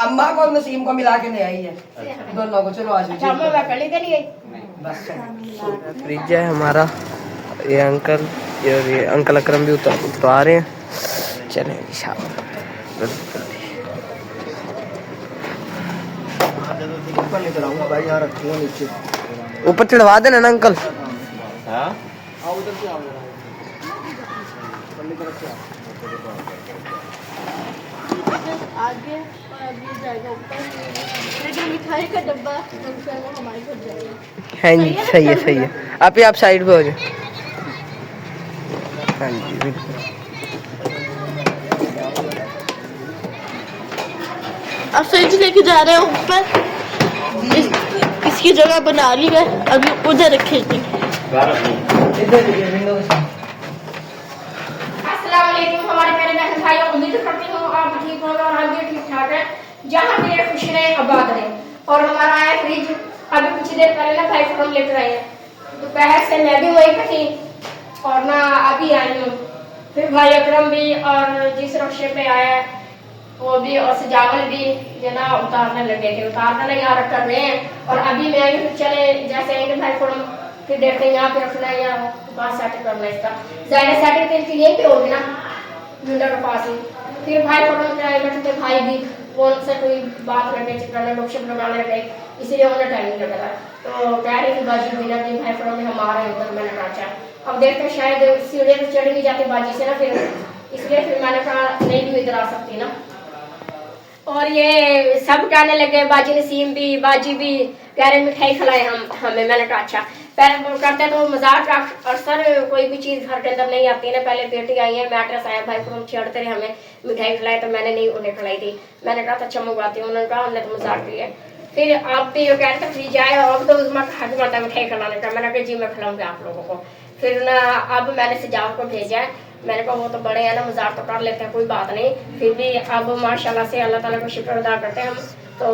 अम्मा को नसीम को मिला के ले आई है दोनों को। चलो आज बस फ्रिज है हमारा। ये अंकल ये अंकल अकरम भी उतार रहे हैं। चले ऊपर चढ़वा देना ना अंकल। आगे जाएगा ऊपर, लेकिन मिठाई का डब्बा वो हमारे घर जाएगा। हाँ जी सही है सही है। आप साइड पे हो जाए। हाँ जी बिल्कुल। अब फ्रिज लेके जा रहे हैं ऊपर। इसकी जगह बना ली है, अभी उधर रखेगी। हमारे प्यारे बहन भाई, उम्मीद करती हूँ आप ठीक होंगे और हम भी ठीक ठाक है। जहाँ भी खुश रहे आबाद रहे। और हमारा आया फ्रिज अभी कुछ देर पहले ना भाई फोन लेकर आए हैं। दोपहर से मैं भी वही पे थी और ना अभी आई हूँ। फिर भाई अकरम भी और जिस रक्शे पे आया वो भी और सजावल भी जना उतारने लगे थे। उतारने लगे और कर रहे हैं। और अभी मैं भी चले जैसे आएंगे भाई फोन फिर देखते हैं यहाँ पे रखना है या पास सेट करना है इसका। ज़्यादा सेटिंग तो यहीं पे होगी ना विंडो के पास ही। फिर भाई फोटो में आए बैठे भाई भी फोन से कोई बात करने चिपकाने लोकशप लगाने लगे, इसलिए उन्हें टाइम नहीं लगा। तो कह रही थी बाजी बिना भी भाई फोटो में हम आ रहे हैं उधर। मैंने कहा अच्छा अब देखते हैं शायद सीढ़ियाँ तो चढ़ नहीं जाती बाजी से ना, फिर इसलिए फिर मैंने कहा नहीं भी इधर आ सकती ना। और ये सब कहने लगे बाजी नसीम भी बाजी भी कह रहे मिठाई खिलाए हमें। मैंने कहा अच्छा पहले करते तो मजाक अक्सर कोई भी चीज़ घर के अंदर नहीं आती है ना। पहले बेटी आई है मैट्रेस आया भाई को हम छेड़ते रहे हमें मिठाई खिलाई, तो मैंने नहीं उन्हें खिलाई थी। मैंने कहा था अच्छा मंगवाती हूँ, उन्होंने कहा हमने तो मजाक किया। फिर आप भी ये कह रहे थे फ्रिज आए और अब तो उसमें हक बनता है मिठाई खिलाने का। मैंने कहा जी मैं खिलाऊंगी आप लोगों को। फिर ना अब मैंने सजावट को भेजा है। मैंने कहा वो तो बड़े हैं ना मजाक तो कर लेते हैं कोई बात नहीं। फिर भी अब माशाल्लाह से अल्लाह ताला को शुक्र अदा करते हैं हम। तो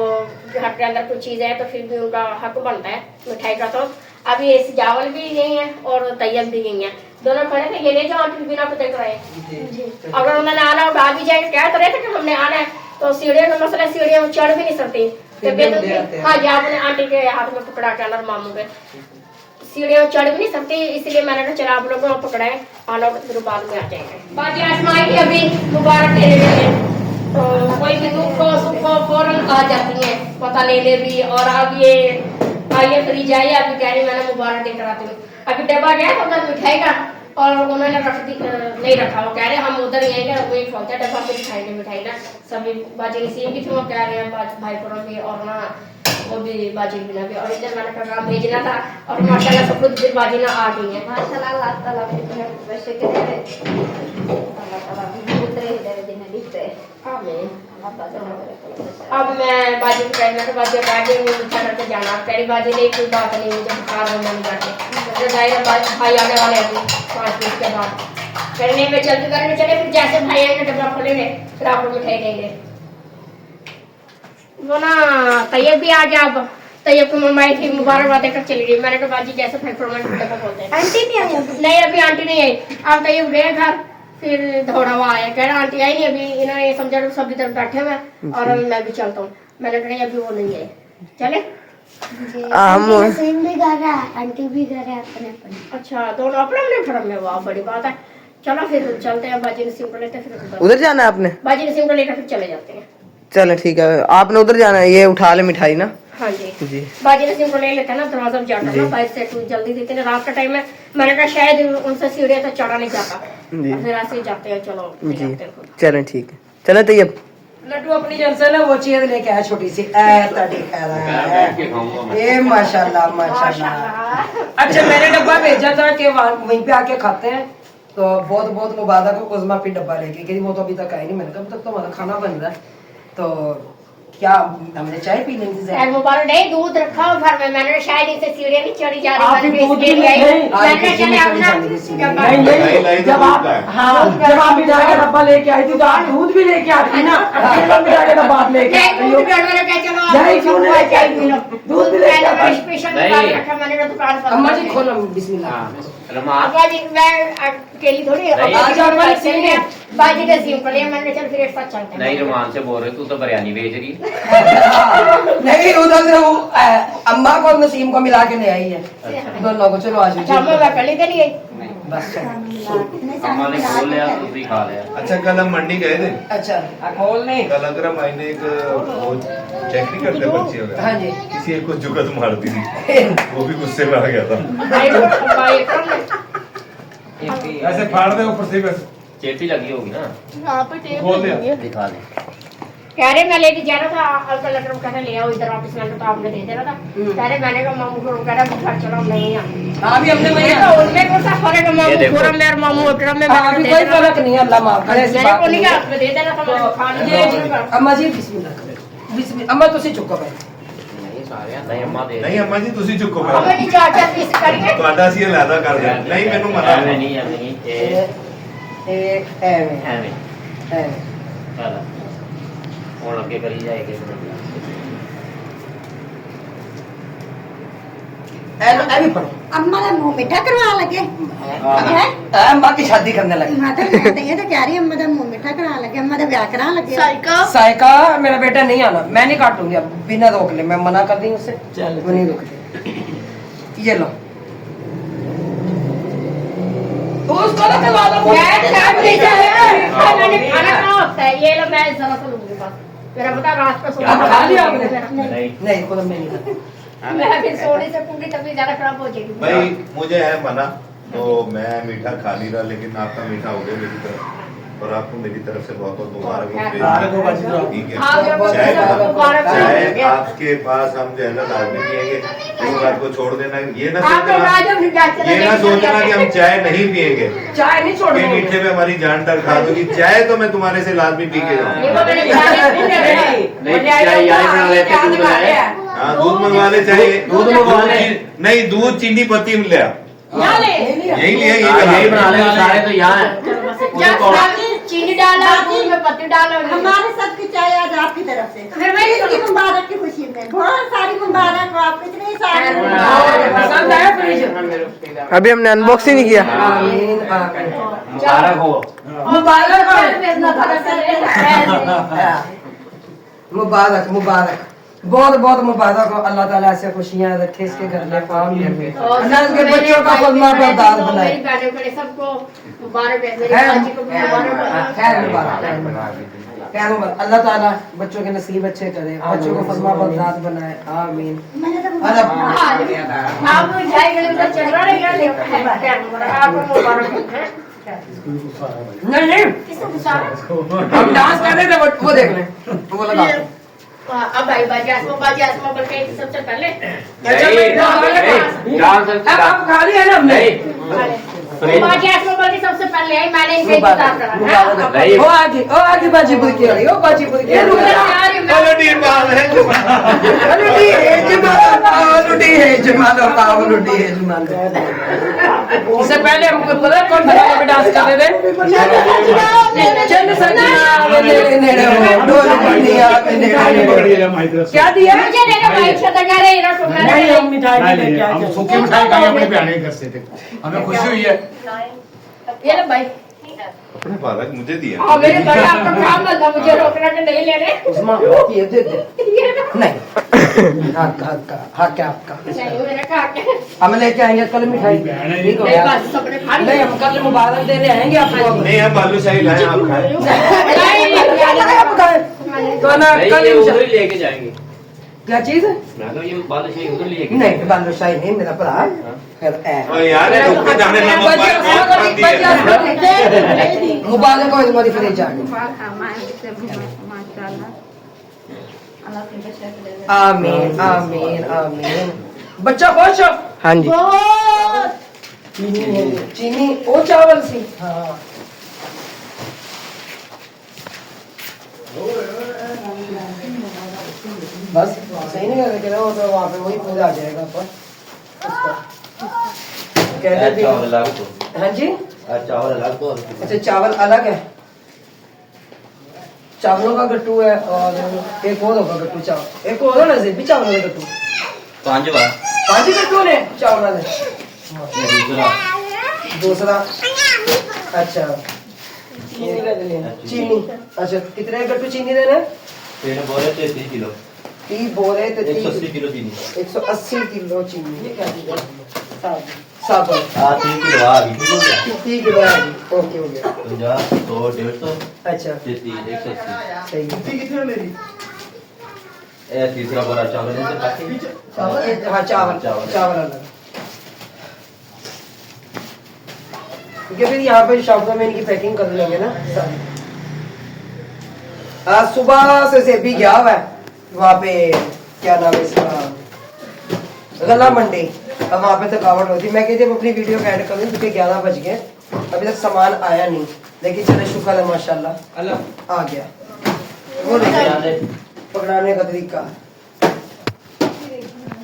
घर के अंदर कुछ चीज़ है तो फिर भी उनका हक बनता है मिठाई का। तो अभी ये सजावल भी गई हैं और तैयब भी गई हैं, दोनों खड़े थे। ये नहीं जो आंटी बिना को देख रहे हैं। अगर उन्होंने आना और आ भी जाएंगे कह तो रहे थे कि हमने आना है। तो सीढ़ियों का मसला, सीढ़ियाँ चढ़ भी नहीं सकती। हाँ जी आपने आंटी के हाथ में पकड़ा के आना मामू के सीढ़ियाँ चढ़ भी नहीं सकती, इसलिए मैंने कहा चला आप लोगों को पकड़ाए आना फिर बाद में आ जाएंगे। बाकी आजमाई की अभी मुबारक देने के लिए तो कोई भी दुख हो सुख हो फौरन आ जाती है पता लेने भी। और अब ये आइए फ्रिज आइए अभी कह रही मैंने मुबारक देकर आती हूँ। अभी डब्बा गया था उधर मिठाई का और उन्होंने नहीं रखा। वो कह रहे हम उधर ही आएंगे वही खोलते डब्बा पे खाएंगे मिठाई ना। सभी बाजी नसीम भी थे वो कह रहे हैं भाई पुरों भी और ना वो भी बाजी बिना भी। और इधर मैंने कहा भेजना था और माशाल्लाह सब कुछ फिर बाजी ना आ गई है माशाल्लाह। अल्लाह ताला वैसे के अल्लाह ताला भी उतरे इधर दिन दिखते। आमीन। अब मैं बाजी को कहना तो बाजी बाजी में मीठा करके जाना। पहली बाजी नहीं कोई बात नहीं मुझे बुखार होने नहीं जाते भाई आने वाले अभी 5 मिनट के बाद करने में जल्दी करने चले। फिर जैसे भाई आएंगे डब्बा खोलेंगे फिर आपको मिठाई देंगे। वो ना तैयब भी आ गया। अब तैयब को मम्मा थी मुबारकबाद देकर चली गई। मैंने कहा बाजी जैसे भाई फरमान डब्बा खोलते हैं। आंटी नहीं आई? नहीं अभी आंटी नहीं आई। अब तैयब गए घर फिर दौड़ा हुआ आया कह रहा आंटी आई नहीं अभी। इन्होंने ये समझा सब इधर बैठे हुए और अभी मैं भी चलता हूँ। मैंने कहा अभी वो नहीं है चले। नसीम भी घर है आंटी भी घर है अपने अपने। अच्छा दोनों अपने अपने घर में, वाह बड़ी बात है। चलो फिर चलते हैं बाजी नसीम को लेते फिर उधर जाना है आपने? बाजी नसीम को लेकर फिर चले जाते हैं। चलो ठीक है आपने उधर जाना है। ये उठा ले मिठाई ना। हाँ जी बाजी नसीम को ले लेते हैं ना। दरवाजा में जाना ना बाइक से जल्दी देते हैं रात का टाइम है। मैंने कहा शायद उनसे सीढ़ियाँ तो चढ़ा नहीं जाता फिर ऐसे ही जाते हैं। चलो जी चलें ठीक है चले तैयब। लड्डू अपनी जन से ना वो चीज लेके आया छोटी सी ये माशाल्लाह माशाल्लाह। अच्छा मैंने डब्बा भेजा था कि वहीं पे आके खाते हैं तो बहुत बहुत मुबारक हो। उज़मा फिर डब्बा लेके गई वो तो अभी तक आई नहीं। मैंने कहा अब तक तो हमारा खाना बन रहा है तो क्या हमने चाय पी ली थी? मुबारक नहीं दूध रखा घर में। मैंने शायद इनसे सीढ़ियाँ नहीं चढ़ी जा रही। जब आप मिठाई का डब्बा लेके आई थी तो आप दूध भी लेके आती ना। मिठाई का डब्बा लेके चलो चाय क्यों नहीं लेके चाय आई? P low. दूध भी लेके आओ। मैंने स्पेशल निकाल के रखा, मैंने कहा दुकान पर। अम्मा जी खोलो बिस्मिल्लाह। अब्बा जी मैं अकेली थोड़ी नहीं। आज आप वाले सीन है। बाजी का सीन कर लिया मैंने, चल फिर एक साथ चलते हैं। नहीं रोमान से बोल रहे तू तो बिरयानी भेज रही नहीं उधर से वो अम्मा को नसीम को मिला के ले आई है दोनों को। चलो आज अच्छा मैं अकेली के लिए बस अम्मा ने खोल लिया तू भी खा लिया। अच्छा कल हम मंडी गए थे। अच्छा खोल नहीं कल अकरम भाई ने एक वो चेक नहीं करते पर्ची वगैरह, हाँ जी किसी एक को जुगत मार दी थी, वो भी गुस्से में आ गया था। ऐसे फाड़ दे ऊपर से बस चेपी लगी होगी ना यहाँ पे टेप खोल दिया। लगी है। दिखा दे। कह रहे मैं लेके जा रहा था अंकल अकरम कहने ले आओ इधर ऑफिस में, तो आपने दे देना था। कह रहे मैंने कहा मामू को कह रहा घर चलो नहीं आ। हाँ भी हमने वही तो उनमें कौन सा फर्क है, मामू देखो। खुरम में और मामू अकरम में हाँ अभी कोई फर्क नहीं है अल्लाह माफ करे ऐसी मैंने बात को नहीं नहीं कहा है। आपने दे देना था, मैंने खा ये जी लिया। अम्मा जी बिस्मिल्लाह करें बिस्मिल्लाह। अम्मा तुसी चुप करो नहीं सारे नहीं अम्मा दे नहीं अम्मा जी तुसी चुप करो, हमें नहीं चाचा पीस करिए। ਤੁਹਾਡਾ ਸੀ ਅਲੱਗਾ ਕਰ ਦਿਆ। ਨਹੀਂ ਮੈਨੂੰ ਮਨਾ ਐਵੇਂ ਨਹੀਂ ਐਵੇਂ ਨਹੀਂ एक एवे ਐਵੇਂ एवे चल ਹੁਣ ਅੱਗੇ ਕਰੀ ਜਾਏਗੀ एलो एवी पढ़ो। अम्मा का मुंह मीठा करवा लगे है अम्मा की शादी करने लगे। माता मैं तो ये तो कह रही अम्मा का मुंह मीठा करा लगे, अम्मा का ब्याह करा लगे। साइका साइका मेरा बेटा नहीं आना, मैं नहीं काटूंगी अब बिना रोक ले, मैं मना कर दी उससे वो नहीं रोकती। ये लो तो उसको ना करवा दो। मैंने खाना कहाँ होता है, ये लो मैं जरा सा लूंगी बस। मेरा बता रात को अब खा लिया आपने? नहीं नहीं खुद में नहीं खाता। मैं फिर सोने से पूरी तबीयत ज्यादा खराब हो जाएगी। भाई मुझे है मना, तो मैं मीठा खा नहीं रहा, लेकिन आपका मीठा हो गया मेरी तरफ, और आपको मेरी तरफ से बहुत बहुत मुबारक हो। ठीक है हाँ, जब चाहे सबको मुबारक हो। चाहे आपके पास हम जो है ना लाजमी पियेंगे, इस बात को छोड़ देना। ये ना आप तो राजू भी जा सोचना, ये ना सोचना कि हम चाय नहीं पियेंगे, चाय नहीं ये छोड़नी। मीठे में हमारी जान तक खा दोगी। चाय तो मैं तुम्हारे से लाजमी पी के ये जाऊँ। वो मैंने नहीं चाय यार बना लेते दूध बनाए हाँ दूध मंगवा ले, चाहे दूध मंगवा ले। नहीं दूध चीनी पत्ती में लिया, यहाँ ले। यही लिया यही बना ले सारे तो यहाँ है जब सारी चीनी डाला, दूध में पत्ती डालो। हमारे सबकी चाय आज आपकी तरफ से, फिर मैं ईद की मुबारक की खुशी में बहुत सारी मुबारक हो आपको, इतनी सारी पसंद आया फ्रिज? अभी हमने अनबॉक्सिंग नहीं किया। आमीन आमीन मुबारक हो मुबारक हो। हाँ। मुबारक मुबारक बहुत बहुत मुबारक हो। अल्लाह ताला ऐसे खुशियां रखे इसके घर में, आमीन। अल्लाह के बच्चों का फजला बरदार बनाए। मेरी बहनों के लिए सबको मुबारक है, मेरी खैर बाजी को भी मुबारक है। खैर मुबारक खैर मुबारक। अल्लाह ताला बच्चों के नसीब अच्छे करे, बच्चों को फजला बरदार बनाए, आमीन। मैंने तो अरे आप जाए गए उधर चल रहा है, आपको मुबारक है। नहीं नहीं किसको गुस्सा है? हम डांस कर रहे थे वो देख लें वो लगा। अब भाई बाजी आसमा बोल के सबसे पहले अब खा लिया ना हमने। बाजी आसमा बोल के सबसे पहले आई, मैंने इनका इंतजार करा था। ओ आगे बाजीपुर की रही हो, बाजीपुर की क्वालिटी बात है। लुटी है जमालो, लुटी है जमालो, आओ लुटी है जमालो। इससे पहले हमको पता है कौन सा पे डांस कर रहे थे? चंद सजना मेरे नेड़े हो, डोल दुनिया में नेड़े हो। क्या दिया? मुझे देना भाई छतरगा रे रसगुल्ला नहीं हम मिठाई नहीं लेके आए। हम सूखी मिठाई खाएंगे अपने बयाने घर से थे, हमें खुशी हुई है। ये लो भाई। मुबारक मुझे दिया। हाँ मेरे भाई आपका काम था मुझे रोकना के नहीं ले रहे। उस्मान ये दे दे। नहीं हाँ क्या आपका नहीं मेरा कहा क्या? हम लेके आएंगे कल मिठाई। ठीक हो नहीं गया? बस सबने खा नहीं लिया। हम कल मुबारक देने आएंगे आपको। नहीं हम बालूशाही लाए, आप खाए। आप खाए। तो ना नहीं कल ये उधर इंशा- ही लेके जाएंगे। क्या चीज है? मैं तो ये बादशाही उधर लेके नहीं बालूशाही नहीं मेरा भरा। खैर और यार ये रुक के जाने ना मुबारक हो तुम्हारी फ्रिज आ गई। आमीन आमीन आमीन। बच्चा खुश हो? हाँ जी चीनी वो चावल सी। हाँ बस सही नहीं कर रहे वो तो वहाँ पे वही पूरा आ जाएगा पर कहते थे। चावल अलग तो हाँ जी चावल अलग तो अच्छा चावल अलग है। चावलों का गट्टू है और एक और होगा गट्टू चावल, एक और है ना भी चावलों का गट्टू। 5 बार 5 गट्टू ने चावल ने। दूसरा अच्छा चीनी। अच्छा कितने गट्टू चीनी देना है? तेरे बोले 30 किलो 30 बोले तो 180 किलो चीनी 180 किलो चीनी। ये क्या चीज है? साबुन 3 किलो आ गई, ठीक हो गया। 30 किलो है। ओके हो गया। 50 100 150 अच्छा 30 180 सही है। ये तीसरा बड़ा चावल है बाकी चावल हाँ चावल चावल अलग। क्योंकि फिर यहाँ पे शॉप में इनकी पैकिंग कर लेंगे ना सारी। आज सुबह से भी गया हुआ है वहाँ पे, क्या नाम है इसका, गला मंडी। अब वहाँ पे थकावट होती, मैं कहती हूँ अपनी वीडियो को ऐड कर दूँ क्योंकि 11 बज गए, अभी तक सामान आया नहीं, लेकिन चले शुक्र है माशाल्लाह आ गया। वो देखिए पकड़ाने का तरीका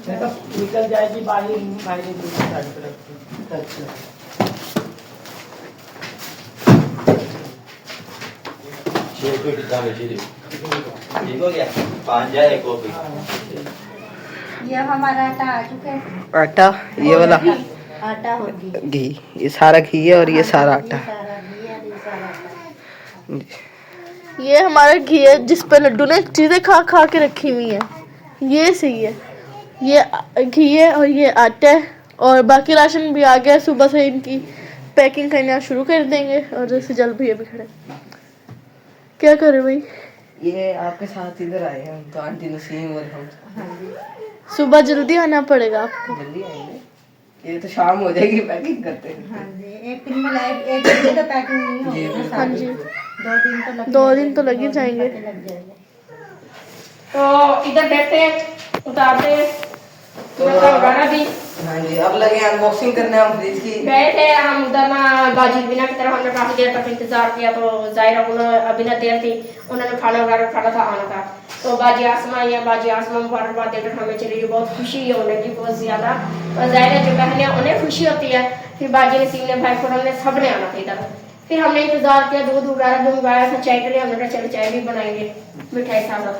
निकल जाएगी बाहर अच्छा। ठीक हो गया। 5 जाए एक और ये हमारा आटा आ चुका है। आटा ये वाला आटा होगी, घी, ये सारा घी है और ये सारा आटा। सारा घी है, ये सारा आटा। ये हमारा घी है जिस पर लड्डू ने चीज़ें खा खा के रखी हुई हैं। ये सही है, ये घी है और ये आटा है और बाकी राशन भी आ गया। सुबह से इनकी पैकिंग करना शुरू कर देंगे। और जैसे जल भैया भी खड़े, क्या करे भाई? ये आपके साथ इधर आए हैं तो आंटी नसीम और हम सुबह जल्दी आना पड़ेगा आपको। जल्दी आएंगे, ये तो शाम हो जाएगी पैकिंग करते हैं। हाँ जी, एक दिन में एक दिन तो पैकिंग नहीं होगी ना। हाँ जी 2 दिन तो 2 दिन तो लग ही जाएंगे। लग जाएंगे। तो इधर देखते हैं, उतारते हैं तो गाना भी हाँ जी, अब लगे अनबॉक्सिंग करने हम फ्रिज की। गए थे हम उधर ना बाजी बिना की तरफ। हमने काफी देर तक इंतजार किया, तो जाहिर उन्होंने अभी ना देर थी, उन्होंने खाना वगैरह खाना था आना था। तो बाजी आसमा या बाजी आसमा मुबारकबाद देकर हमें चली गई। बहुत खुशी है उन्हें की बहुत ज्यादा। और जाहिर है जो बहने उन्हें खुशी होती है। फिर बाजी नसीम ने भाई खुरम ने सब ने आना था इधर। फिर हमने इंतजार किया, दूध वगैरह भी मंगाया था, चाय के लिए हमने कहा चलो चाय भी बनाएंगे मिठाई साथ।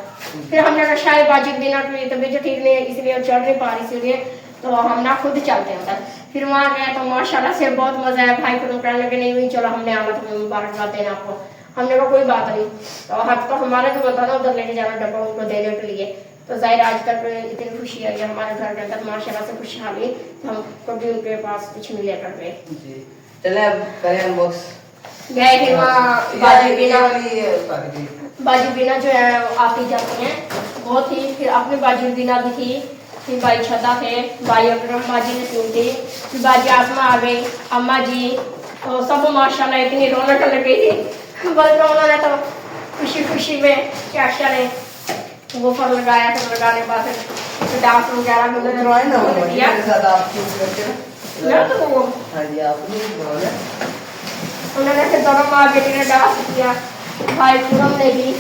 फिर हमने कहा शायद बाजी के दिन की तबीयत ठीक नहीं, इसलिए चढ़ नहीं पा रही, इसलिए तो हम ना खुद चलते हैं उधर। फिर वहाँ गए तो माशाल्लाह से बहुत मजा आया। भाई को कहने लगे नहीं हुई चलो हमने आना था मुबारकबाद देना आपको। हमने कहा कोई बात नहीं। तो हक तो हमारा जो बनता ना उधर लेके जाना डब्बा उनको देने के लिए। तो जाहिर आज तक इतनी खुशी आई है हमारे घर के अंदर माशाल्लाह से खुशहाली, तो हम कभी उनके पास कुछ नहीं लेकर गए। चले अब करें अनबॉक्स। गए थे वहाँ बाजी बिना जो है आती जाती हैं बहुत ही। फिर अपनी बाजी बिना भी थी, फिर भाई छदा थे, भाई अकरम बाजी ने सुन थी, फिर बाजी आसमा आ गई, अम्मा जी, तो सब माशाल्लाह इतनी रौनक लग गई थी। बल्कि उन्होंने तो खुशी खुशी में क्या ने गोफर लगाया, फिर लगाने के बाद फिर डांस वगैरह भी उन्होंने किया। उन्होंने फिर दोनों माँ बेटी ने डांस किया, भाई पूरम ने भी,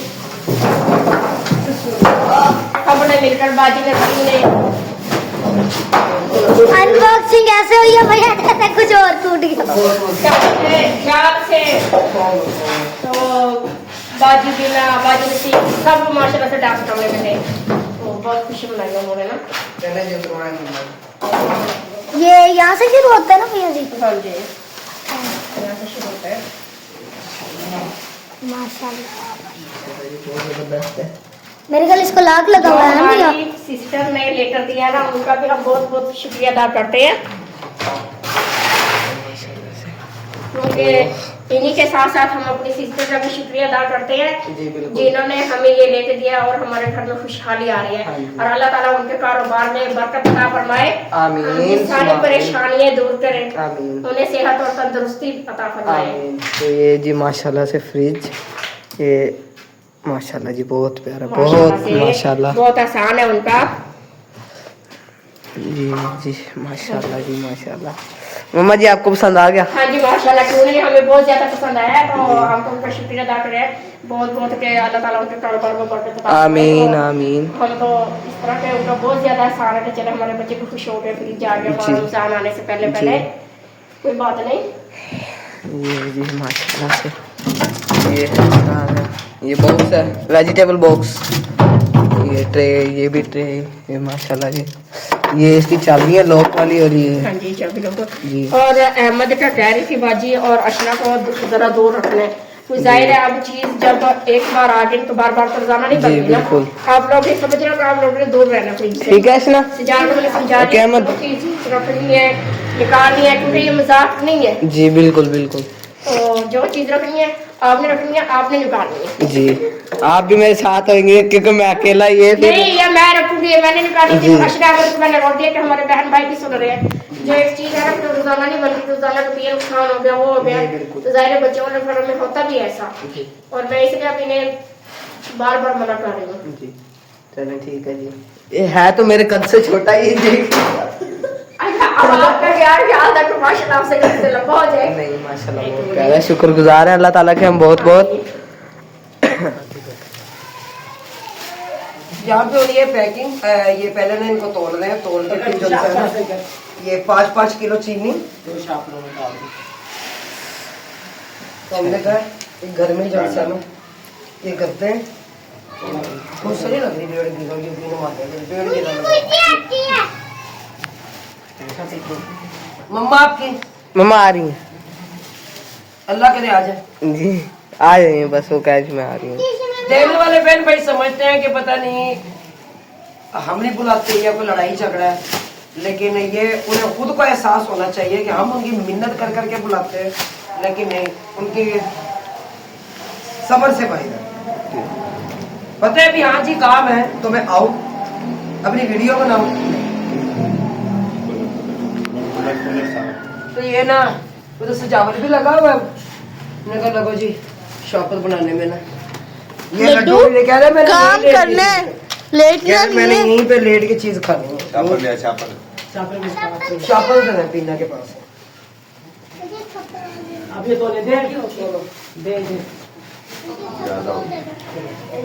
सबने मिलकर बाजी ने अनबॉक्सिंग ऐसे हुई है भैया जैसे कुछ और टूट गया। ख्याल से तो बाजी बिना बाजी ने सब माशाल्लाह से डांस करने में थे, तो बहुत खुशी मनाई उन्होंने ना। ये यहाँ से शुरू होता है ना भैया जी? हाँ जी यहाँ से शुरू होता है। माशाल्लाह मेरे ख्याल इसको लाख लगा हुआ है ना भैया। हमारी सिस्टर ने लेकर दिया ना, उनका भी हम बहुत बहुत शुक्रिया अदा करते हैं, क्योंकि इन्हीं के साथ साथ हम अपनी सिस्टर का भी शुक्रिया अदा करते हैं जिन्होंने हमें ये लेके दिया और हमारे घर में खुशहाली आ रही है। और अल्लाह ताला उनके कारोबार में बरकत अता फरमाए, आमीन, सारी परेशानियां दूर करें, आमीन, उन्हें सेहत और तंदुरुस्ती अता फरमाए। तो ये जी माशाल्लाह से फ्रिज, ये माशाल्लाह जी बहुत प्यारा, बहुत माशाल्लाह, बहुत आसान है उनका जी जी माशाल्लाह जी माशाल्लाह। मम्मा जी आपको पसंद आ गया? हाँ जी माशाल्लाह, क्यों नहीं, हमें बहुत ज्यादा पसंद आया, तो हमको उनका शुक्रिया अदा करें बहुत बहुत के अल्लाह ताला उनके कारोबार में बरकत अता फरमाए। आमीन आमीन। हम तो इस तरह के उनका बहुत ज्यादा आसान है कि चले हमारे बच्चे को खुश हो गए फिर जा गया रमजान आने से पहले पहले, कोई बात नहीं। ये जी माशाल्लाह से ये ये बॉक्स है, वेजिटेबल बॉक्स। ये ट्रे, ये भी ट्रे, ये माशाल्लाह ये इसकी चाबी है लॉक वाली, और ये हाँ जी चाबी लोग। जी। और अहमद का कह रही थी बाजी और अशना को जरा दूर रखना है, कोई जाहिर है अब चीज जब एक बार आ गई तो बार बार तो रोजाना नहीं जी, बनती ना। बिल्कुल। आप लोग भी समझ रहे हो कि आप लोगों ने दूर रहना फ्रिज से। ठीक है ना? समझा ओके, अहमद। चीज रखनी है, निकालनी है, क्योंकि ये मजाक नहीं है। जी बिल्कुल बिल्कुल। तो जो चीज रखनी है आपने रखनी है, आपने निकालनी है। जी आप भी मेरे साथ होंगे, क्योंकि मैं अकेला ये फिर नहीं ये मैं रखूंगी, मैंने निकाली जी। थी अशरा को, तो मैंने रोक दिया कि हमारे बहन भाई भी सुन रहे हैं। जो एक चीज है ना तो रोजाना नहीं बनती, रोजाना तो ये नुकसान हो गया, वो हो गया, तो जाहिर है बच्चों वाले घरों में होता भी है ऐसा। और मैं इसलिए अब इन्हें बार बार मना कर रही हूँ। जी चलो ठीक है जी। ये है तो मेरे कद से छोटा ही जी। अब आपका यार ख्याल रखो, माशाल्लाह आपसे कभी से लंबा हो जाए। नहीं माशाल्लाह बहुत प्यारा है, शुक्रगुजार है अल्लाह ताला के हम बहुत बहुत। यहाँ पे हो रही है पैकिंग। ये पहले ना इनको तोड़ रहे हैं, तोड़ के फिर जो है ना ये 5-5 किलो चीनी तो हमने कहा एक घर में जो है ना ये करते हैं। बहुत सही लग रही पेड़ की, ये तीनों मारते हैं पेड़ की लग। मम्मा आपकी मम्मा आ रही है अल्लाह करे आ जाए जी, आ रही है बस वो कैच में आ रही है। देखने वाले बहन भाई समझते हैं कि पता नहीं हम नहीं बुलाते या कोई लड़ाई झगड़ा है, लेकिन ये उन्हें खुद को एहसास होना चाहिए कि हम उनकी मिन्नत कर करके बुलाते हैं, लेकिन नहीं, उनकी सब्र से भाई पता है भी हाँ जी काम है तो मैं आऊं अपनी वीडियो बनाऊं। तो ये ना तो सजावट भी लगा हुआ है, मैंने कहा लगो जी शॉपर बनाने में ना ये लड्डू लड्डू कह रहे मैंने काम नहीं करने लेटना मैंने नहीं है। यहीं पे लेट के चीज खानी है। चापल लिया चापल। चापल तो है पीना के पास अब ये तो ले दे ज्यादा हो गया।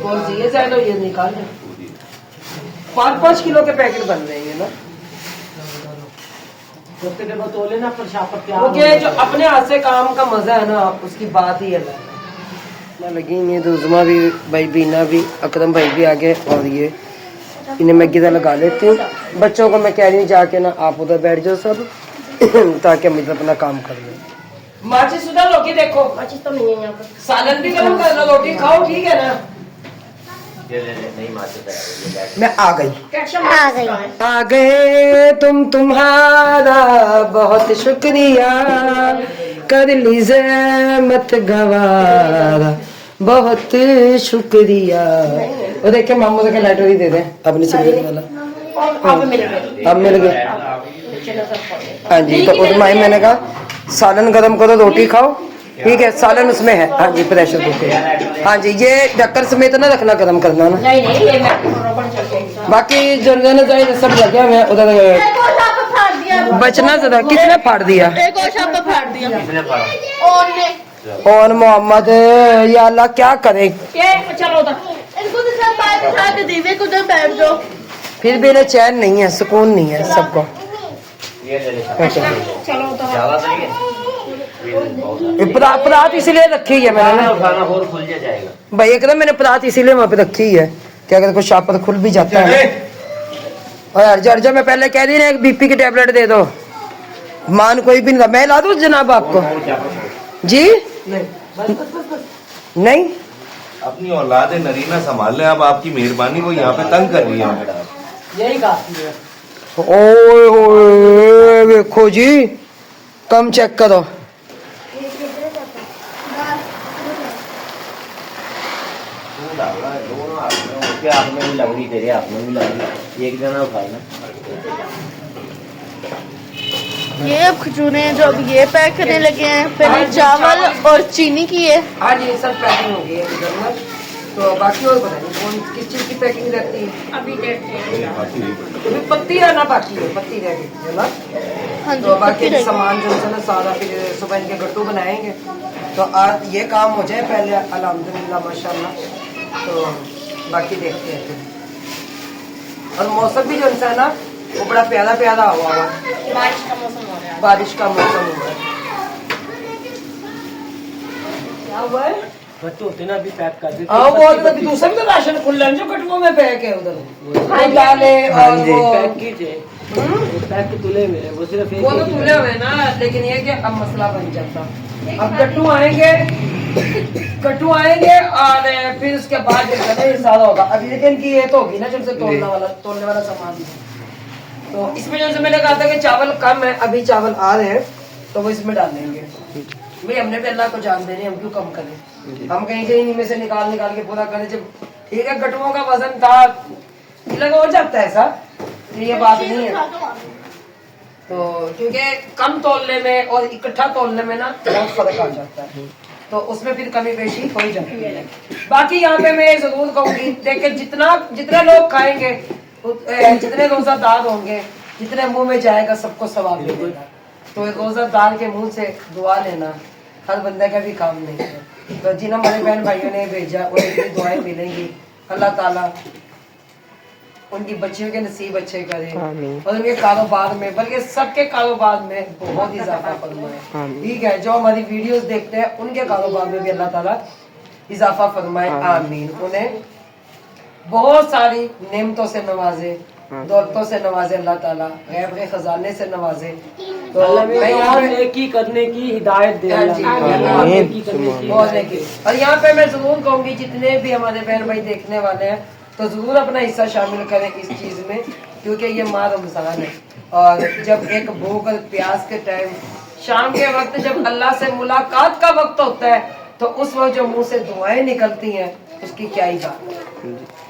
कौन सी ये ज्यादा ये निकाल ले। 5-5 किलो के पैकेट बन रहे हैं ना, क्योंकि जो अपने हाथ से काम का मजा है ना उसकी बात ही अलग है ना। लगी ये दुजुमा भी भाई बीना भी अकरम भाई भी आ गए, और ये इन्हें मैं गिदा लगा लेती हूँ। बच्चों को मैं कह रही हूँ जाके ना आप उधर बैठ जाओ सब ताकि हम इधर अपना काम कर लें। माचिस उधर लोगी देखो, माचिस तो नहीं है यहाँ पर। सालन भी गर्म कर लो, रोटी खाओ ठीक है ना। नहीं मारते मैं आ गई कैल्शियम आ गई। आ गए तुम्हारा बहुत शुक्रिया, कर ली ज़हमत गवारा बहुत शुक्रिया। वो देखिए मामू के लाइटर ही दे दें अपनी सिगरेट वाला। अब मिल गए, अब मिल गए नीचे नजर पड़े। हाँ जी। तो उस माई मैंने कहा सालन गरम करो रोटी खाओ, ठीक है सालन उसमें है। हाँ जी प्रेशर कुकर, हाँ जी ये ढक्कन समेत ना रखना, गरम करना ना। नहीं नहीं ये मैं बराबर चल गई। बाकी जो चाहिए सब लगे हुए हैं उधर। एक और शापा फाड़ दिया, बचना जरा किसने फाड़ दिया? एक और शापा फाड़ दिया किसने पढ़ा? और ने और मोहम्मद या अल्लाह क्या करे, ये चलो उधर। इनको तो सब बाहर बिठा के दीवे को उधर बैठ जाओ। फिर भी इन्हें चैन नहीं है, सुकून नहीं है सबको। ये ले ले चलो उधर। ज्यादा तो नहीं है ये परात इसलिए रखी है मैंने ना खाना और खुल जाएगा भाई, एकदम मैंने परात इसीलिए वहाँ पे रखी है कि अगर कोई शापर खुल भी जाता है। और अर्जा मैं पहले कह रही ना एक बीपी की टेबलेट दे दो, मान कोई भी नहीं, मैं ला दूँ जनाब आपको जी? नहीं अपनी औलाद नरीना संभाल ले, अब आपकी मेहरबानी वो यहाँ पे तंग कर रही है। यही काफी है। ओए देखो जी कम चेक करो। दोनों हाथ में भी लग रही, तेरे हाथ में भी लग रही, एक जना उठाई ना। ये अब खजूरें जो अब ये पैक करने लगे हैं, पहले चावल और चीनी की है। हाँ जी सब पैकिंग हो गई है इधर में। तो बाकी और बताइए कौन किस चीज की पैकिंग रहती है? अभी देखते हैं। अभी पत्ती आना बाकी है, पत्ती रह गई है ना। हाँ जी, तो बाकी पत्ती रही। सामान जो है ना सारा फिर सुबह इनके गट्टू बनाएंगे। तो आज ये काम हो जाए पहले अल्हम्दुलिल्लाह माशाल्लाह, तो बाकी देखते हैं फिर। और मौसम भी जो है ना वो बड़ा प्यारा प्यारा हुआ है, बारिश का मौसम हो रहा है। बारिश का मौसम हुआ है। क्या हुआ है? बच्चे होते ना अभी पैक कर देते हाँ वो तो अभी दूसरा भी तो राशन खुल रहा है जो कटवों में पैक है उधर वो दाले हाँ और जी। वो पैक की थे पैक के तुले हुए हैं, वो सिर्फ एक वो तो एक ही तुले हुए ना, लेकिन ये कि अब मसला बन जाता। अब कट्टू आएंगे और फिर उसके बाद जो है ना ये सारा होगा। अभी लेकिन की ये तो होगी ना जब से तोड़ने वाला सामान है। तो इसमें जैसे मैंने कहा था कि चावल कम है, अभी चावल आ रहे हैं तो वो इसमें डालेंगे। भाई हमने भी अल्लाह को जान देनी, हम क्यों कम करें, हम कहीं से इन्हीं में से निकाल के पूरा करें। जब ठीक है कटुओं का वजन था लगा हो जाता है ऐसा, ये बात नहीं है। तो क्योंकि कम तोलने में और इकट्ठा तोलने में ना बहुत फर्क आ जाता है, तो उसमें फिर कमी पेशी हो ही जाती है। बाकी यहाँ पे मैं जरूर कहूंगी, देखिए जितने लोग खाएंगे जितने रोजादार होंगे, जितने मुंह में जाएगा सबको सवाब मिलेगा। तो रोजादार के मुंह से दुआ लेना हर बंदे का भी काम नहीं है। तो जिन हमारे बहन भाइयों ने भेजा उन्हें भी दुआएं मिलेंगी, अल्लाह ताला उनकी बच्चियों के नसीब अच्छे करे और उनके कारोबार में, बल्कि सबके कारोबार में बहुत इजाफा फरमाए। ठीक है, जो हमारी वीडियोस देखते हैं उनके कारोबार में भी अल्लाह ताला इजाफा फरमाए, आमीन। उन्हें बहुत सारी नेमतों से नवाजे, दौलतों से नवाजे अल्लाह ताला, गैब के खजाने से नवाजे। तो मैं यहाँ पे नेकी करने की हिदायत दे हाँ जी, अल्लाह, नेकी करने की बहुत नेकी। और यहाँ पे मैं जरूर कहूंगी जितने भी हमारे बहन भाई देखने वाले हैं तो जरूर अपना हिस्सा शामिल करें इस चीज में, क्योंकि ये माह रमजान है और जब एक भूख और प्यास के टाइम शाम के वक्त जब अल्लाह से मुलाकात का वक्त होता है तो उस वक्त जो मुंह से दुआएं निकलती हैं उसकी क्या ही बात है।